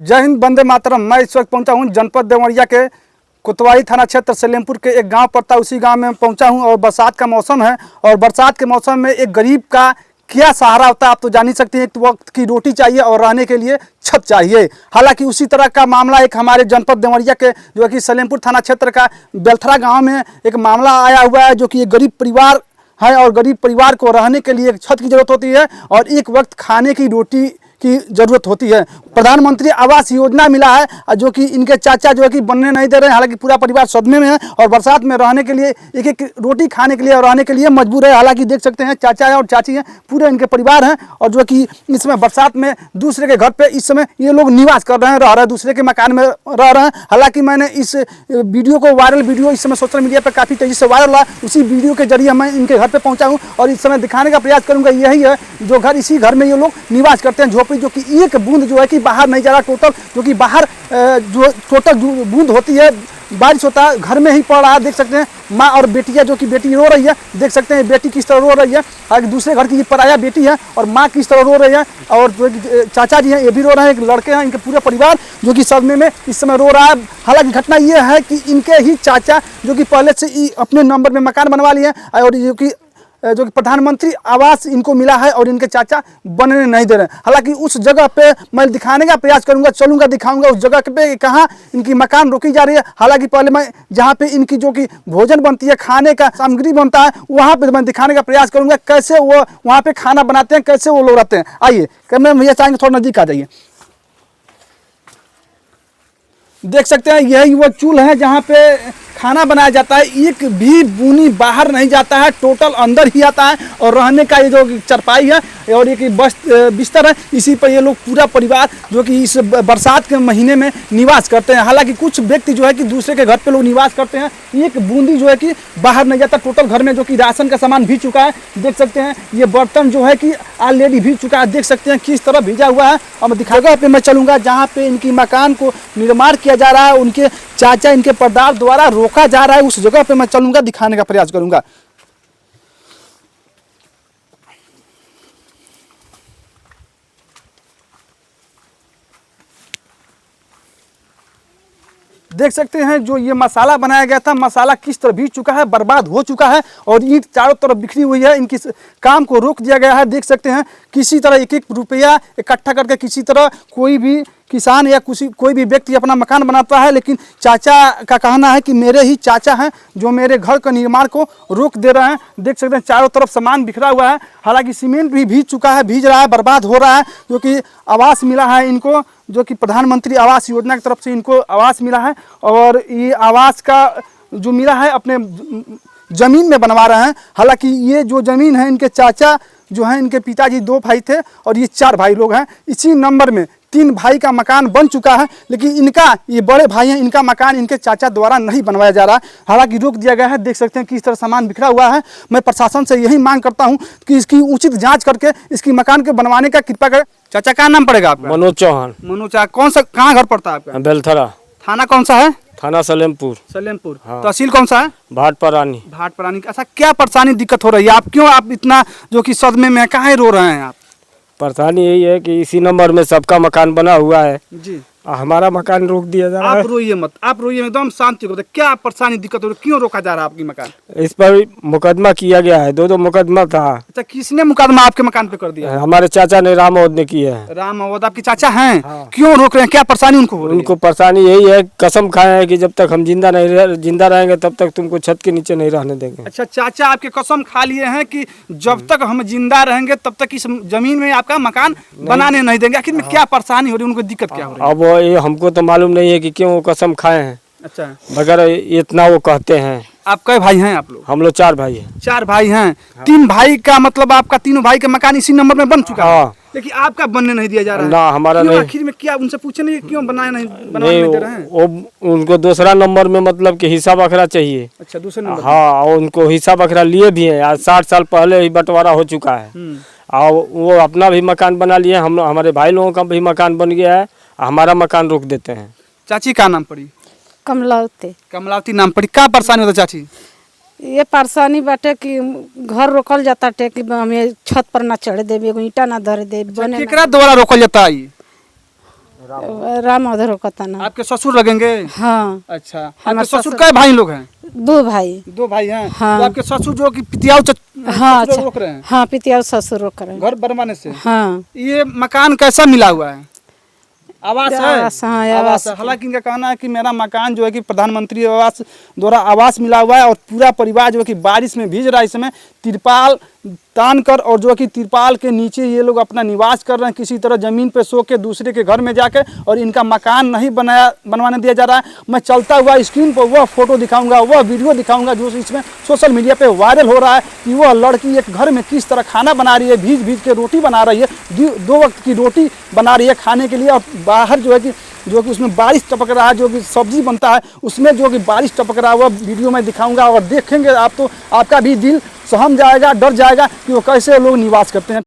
जय हिंद, वंदे मातरम। मैं इस वक्त पहुंचा हूं जनपद देवरिया के कोतवाली थाना क्षेत्र सलेमपुर के एक गांव पड़ता है, उसी गांव में पहुंचा हूं। और बरसात का मौसम है और बरसात के मौसम में एक गरीब का क्या सहारा होता है आप तो जान ही सकते हैं। एक वक्त की रोटी चाहिए और रहने के लिए छत चाहिए। हालांकि उसी तरह का मामला एक हमारे जनपद देवरिया के जो कि सलेमपुर थाना क्षेत्र का बेलथरा गाँव में एक मामला आया हुआ है, जो कि एक गरीब परिवार है और गरीब परिवार को रहने के लिए एक छत की जरूरत होती है और एक वक्त खाने की रोटी की जरूरत होती है। प्रधानमंत्री आवास योजना मिला है जो कि इनके चाचा जो है कि बनने नहीं दे रहे हैं। हालांकि पूरा परिवार सदमे में है और बरसात में रहने के लिए एक एक रोटी खाने के लिए और रहने के लिए मजबूर है। हालांकि देख सकते हैं चाचा है और चाची हैं, पूरे इनके परिवार हैं और जो कि इस समय बरसात में दूसरे के घर पे इस समय ये लोग निवास कर रहे हैं, रह रहे हैं, दूसरे के मकान में रह रहे हैं। हालांकि मैंने इस वीडियो को वायरल वीडियो इस समय सोशल मीडिया पर काफ़ी तेज़ी से वायरल हुआ, उसी वीडियो के जरिए मैं इनके घर पर पहुँचा हूँ और इस समय दिखाने का प्रयास करूँगा। यही है जो घर, इसी घर में ये लोग निवास करते हैं, झोपड़ी जो कि एक बूंद जो है कि बाहर नहीं जा रहा। टोटल जो कि बाहर जो टोटल बूंद होती है, बारिश होता है, घर में ही पड़ रहा है। देख सकते हैं माँ और बेटियाँ, जो कि बेटी रो रही है, देख सकते हैं बेटी किस तरह रो रही है। हालांकि दूसरे घर की पराया बेटी है और माँ किस तरह रो रही है और जो चाचा जी हैं ये भी रो रहे हैं, एक लड़के हैं, इनके पूरे परिवार जो कि सदमे में इस समय रो रहा है। हालांकि घटना ये है कि इनके ही चाचा जो कि पहले से अपने नंबर में मकान बनवा लिए हैं और जो कि प्रधानमंत्री आवास इनको मिला है और इनके चाचा बनने नहीं दे रहे हैं। हालांकि उस जगह पे मैं दिखाने का प्रयास करूंगा, चलूंगा, दिखाऊंगा उस जगह पे कहाँ इनकी मकान रोकी जा रही है। हालांकि पहले मैं जहाँ पे इनकी जो कि भोजन बनती है, खाने का सामग्री बनता है, वहाँ पे मैं दिखाने का प्रयास करूंगा कैसे वो वहाँ पे खाना बनाते हैं, कैसे वो लोग रहते हैं। आइए कैमरे में भैया चाहेंगे थोड़ा नजदीक आ जाइए। देख सकते हैं यही वो चूल्हा है जहाँ पे खाना बनाया जाता है। एक भी बुनी बाहर नहीं जाता है, टोटल अंदर ही आता है और रहने का ये जो चरपाई है और एक बिस्तर है, इसी पर ये लोग पूरा परिवार जो कि इस बरसात के महीने में निवास करते हैं। हालांकि कुछ व्यक्ति जो है कि दूसरे के घर पे लोग निवास करते हैं, एक बूंदी जो है कि बाहर नहीं जाता। टोटल घर में जो कि राशन का सामान भीग चुका है, देख सकते हैं ये बर्तन जो है कि ऑलरेडी भीग चुका है, देख सकते हैं किस तरह भीजा हुआ है। और जगह पे मैं चलूँगा जहाँ पे इनकी मकान को निर्माण किया जा रहा है, उनके चाचा इनके परदार द्वारा रोका जा रहा है, उस जगह पे मैं चलूंगा, दिखाने का प्रयास करूंगा। देख सकते हैं जो ये मसाला बनाया गया था, मसाला किस तरह भीग चुका है, बर्बाद हो चुका है और ईंट चारों तरफ बिखरी हुई है। इनकी काम को रोक दिया गया है। देख सकते हैं किसी तरह एक एक रुपया इकट्ठा करके किसी तरह कोई भी किसान या कोई भी व्यक्ति अपना मकान बनाता है, लेकिन चाचा का कहना है कि मेरे ही चाचा हैं जो मेरे घर का निर्माण को रोक दे रहे हैं। देख सकते हैं चारों तरफ सामान बिखरा हुआ है। हालांकि सीमेंट भी भीग चुका है, भीज रहा है, बर्बाद हो रहा है। जो कि आवास मिला है इनको, जो कि प्रधानमंत्री आवास योजना की तरफ से इनको आवास मिला है और ये आवास का जो मिला है अपने ज़मीन में बनवा रहे हैं। हालांकि ये जो ज़मीन है इनके चाचा जो हैं, इनके पिताजी 2 भाई थे और ये 4 भाई लोग हैं। इसी नंबर में 3 भाई का मकान बन चुका है, लेकिन इनका ये बड़े भाई हैं, इनका मकान इनके चाचा द्वारा नहीं बनवाया जा रहा। हालांकि रोक दिया गया है। देख सकते हैं किस तरह सामान बिखरा हुआ है। मैं प्रशासन से यही मांग करता हूं कि इसकी उचित जांच करके इसकी मकान के बनवाने का कृपा करें। चाचा क्या नाम पड़ेगा आपका? मनोज चौहान। मनोज चौहान। कौन सा, कहाँ घर पड़ता है आपका? बेलथरा। थाना कौन सा है? थाना सलेमपुर। सलेमपुर। हाँ। तहसील कौन सा है? भाटपरानी। भाटपरानी। अच्छा, क्या परेशानी दिक्कत हो रही है? आप क्यों आप इतना जो कि सदमे में काहे रो रहे हैं आप? परेशानी यही है कि इसी नंबर में सबका मकान बना हुआ है जी। हमारा मकान रोक दिया जा रहा है। आप रोइए मत, आप रोइए, एकदम शांति करो। क्या परेशानी दिक्कत हो रही है? क्यों रोका जा रहा है आपकी मकान? इस पर मुकदमा किया गया है, 2 मुकदमा था। अच्छा, किसने मुकदमा आपके मकान पे कर दिया? हमारे चाचा ने राम अवध ने किया है। राम अवध आपके चाचा हैं? हाँ। क्यों रोक रहे हैं? क्या परेशानी उनको हो रही है? उनको परेशानी यही है, कसम खाए हैं कि जब तक हम जिंदा रहेंगे तब तक तुमको छत के नीचे नहीं रहने देंगे। अच्छा, चाचा आपके कसम खा लिए हैं कि जब तक हम जिंदा रहेंगे तब तक इस जमीन में आपका मकान बनाने नहीं देंगे। आखिर में क्या परेशानी हो रही है? उनको दिक्कत क्या हो रही है? अब ये हमको तो मालूम नहीं है कि क्यों वो कसम खाए हैं। अच्छा, मगर इतना वो कहते हैं। आप कई भाई हैं आप लोग? हम लोग 4 भाई हैं। 4 भाई हैं। 3 भाई का मतलब आपका तीनों भाई के मकान इसी नंबर में बन चुका है, लेकिन आपका बनने नहीं दिया जा रहा है ना, हमारा नहीं। आखिर में क्या उनसे पूछे नहीं क्यों बनाने नहीं दे रहे हैं? वो उनको दूसरा नंबर में मतलब कि हिस्सा बखरा चाहिए। अच्छा, दूसरे नंबर। हाँ, और उनको हिस्सा बखरा लिए भी हैं। आज 60 साल पहले ही बंटवारा हो चुका है और वो अपना भी मकान बना लिए। हम हमारे भाई लोगों का भी मकान बन गया है, हमारा मकान रोक देते हैं। चाची का नाम पड़ी? कमलावती। कमलावती नाम पड़ी। क्या परेशानी होता चाची? ये परेशानी बाटे कि घर रोकल जाता टे कि हमें छत पर ना चढ़े देबे, एगो ईंटा ना धरे दे, बने केकरा द्वारा रोकल जाता है? राम उधर रोकता ना। आपके ससुर लगेंगे? हाँ अच्छा, हमारे आपके ससुर कई भाई लोग हैं? 2 भाई। 2 भाई हैं। हाँ। तो आपके ससुर जो कि पितियाऊ हाँ ससुर अच्छा रोक रहे हैं हाँ पितिया ससुर रोक रहे हैं। घर बनवाने से। हाँ ये मकान कैसा मिला हुआ है? आवास है? आवास, हाँ, आवास आवास है। हालांकि इनका कहना है कि मेरा मकान जो है कि प्रधानमंत्री आवास द्वारा आवास मिला हुआ है और पूरा परिवार जो है कि बारिश में भीज रहा है। इस समय तिरपाल तान कर और जो है कि तिरपाल के नीचे ये लोग अपना निवास कर रहे हैं, किसी तरह ज़मीन पे सो के दूसरे के घर में जाके, और इनका मकान नहीं बनवाने दिया जा रहा है। मैं चलता हुआ स्क्रीन पर वह फोटो दिखाऊंगा, वह वीडियो दिखाऊंगा जो इसमें सोशल मीडिया पे वायरल हो रहा है कि वह लड़की एक घर में किस तरह खाना बना रही है, भीज भीज के रोटी बना रही है, 2 वक्त की रोटी बना रही है खाने के लिए, और बाहर जो है कि उसमें बारिश टपक रहा है, जो कि सब्जी बनता है उसमें जो कि बारिश टपक रहा है, वह वीडियो में दिखाऊंगा। और देखेंगे आप तो आपका भी दिल सहम जाएगा, डर जाएगा कि वो कैसे लोग निवास करते हैं।